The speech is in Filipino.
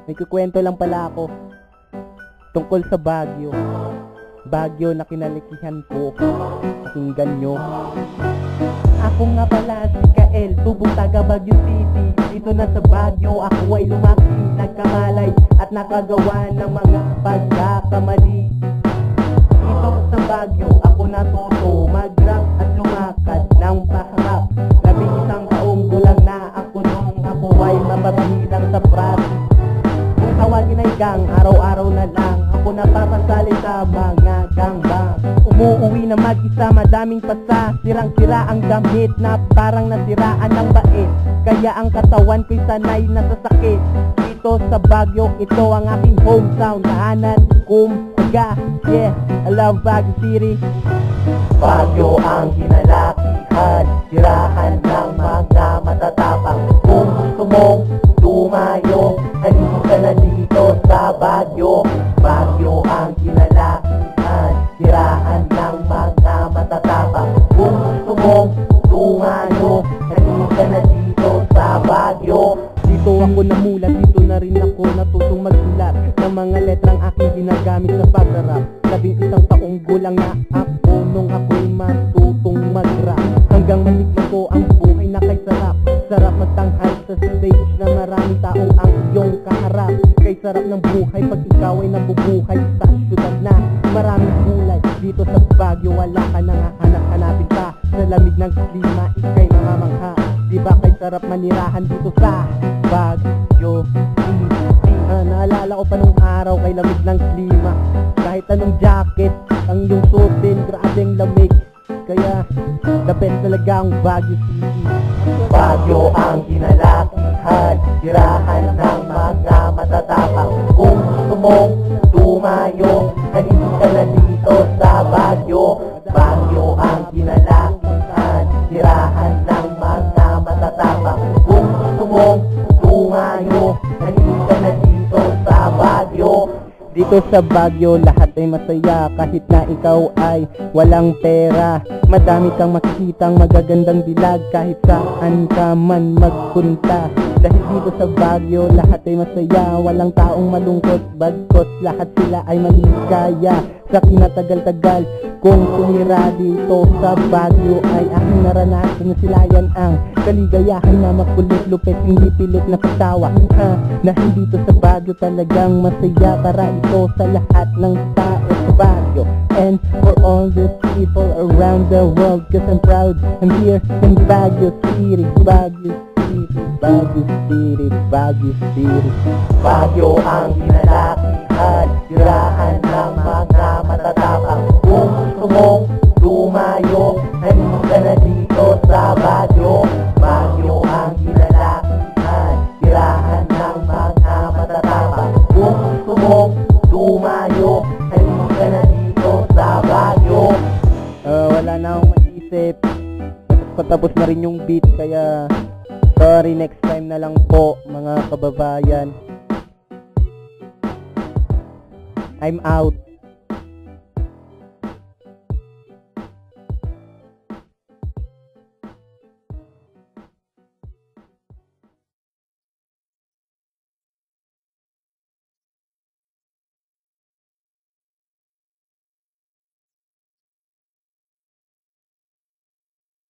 May kukwento lang pala ako tungkol sa Baguio. Baguio na kinalikihan ko. Pakinggan nyo. Ako nga pala si Kael, tubong taga Baguio City. Dito na sa Baguio ako ay lumaki, nagkamalay at nakagawa ng mga pagkakamali. Dito sa Baguio ako natuto mag-rap at lumakad ng paharap. 11 taong gulang na ako nung ako ay mapabilang sa practice. Kung tawagin ay gang, araw-araw na lang ako napapasali sa mga gangbang. Umuuwi na mag-isa, madaming pasa, sirang-sira ang gamit na parang nasiraan ng bait. Kaya ang katawan ko'y sanay na sa sakit. Dito sa Baguio, ito ang aking hometown. Tahanan, kumbaga, yeah, I love Baguio City. Baguio ang kinalakihan, tirahan ng mga matatapang. Kung gusto mong tumayo, halika ka na dito sa Baguio. Baguio ang kinalakihan, tirahan ng mga matatapang. Kung gusto mong tumayo, halika ka na dito sa Baguio. Dito ako namulat, dito na rin ako natutong magsulat ng mga letrang aking ginagamit sa pag-rap. 11 taong gulang na ako nung ako'y matutong mag-rap. Hanggang maligyan ko ang buhay na kay sarap. Sarap magtanghal sa stage na maraming taong ang iyong kaharap. Kay sarap ng buhay pag ikaw ay nabubuhay sa syudad na maraming kulay. Dito sa Baguio wala ka nang hahanap-hanapin pa. Sa lamig ng klima ika'y mamamangha. Diba kay sarap manirahan dito sa Baguio City. Naalala ko pa nung araw kay lamig ng klima. Kahit anong jacket ang iyong suotin, grabeng lamig. Kaya the best talaga ang Baguio City. Baguio ang kinalakihan, tirahan ng mga matatapang. Kung gusto mong tumayo, halika ka na dito sa Baguio. Baguio ang kinalakihan, tirahan ng mga matatapang. Kung gusto mong tumayo, halika ka na dito sa Baguio. Dito sa Baguio lahat ay masaya kahit na ikaw ay walang pera. Madami kang makikitang magagandang dilag kahit saan ka man magpunta. Dahil dito sa Baguio lahat ay masaya, walang taong malungkot, bagkos lahat sila ay maligaya. Sa kinatagal-tagal kung tumira dito sa Baguio ay aking naranasan na silayan ang kaligayahan na makulit, lupit, hindi pilit na pagtawa. Dahil dito sa Baguio talagang masaya para ito sa lahat ng tao sa Baguio. And for all the people around the world, cause I'm proud I'm here in Baguio City. Baguio City, Baguio City, Baguio City. Baguio ang kinalakihan, tirahan ng mga matatapang. Kung gusto mong tumayo, halika ka na dito sa Baguio. Baguio ang kinalakihan, tirahan ng mga matatapang. Kung gusto mong tumayo, halika ka na dito sa Baguio. Wala na akong maisip. Patapos na rin yung beat kaya sorry, next time na lang po mga kababayan. I'm out.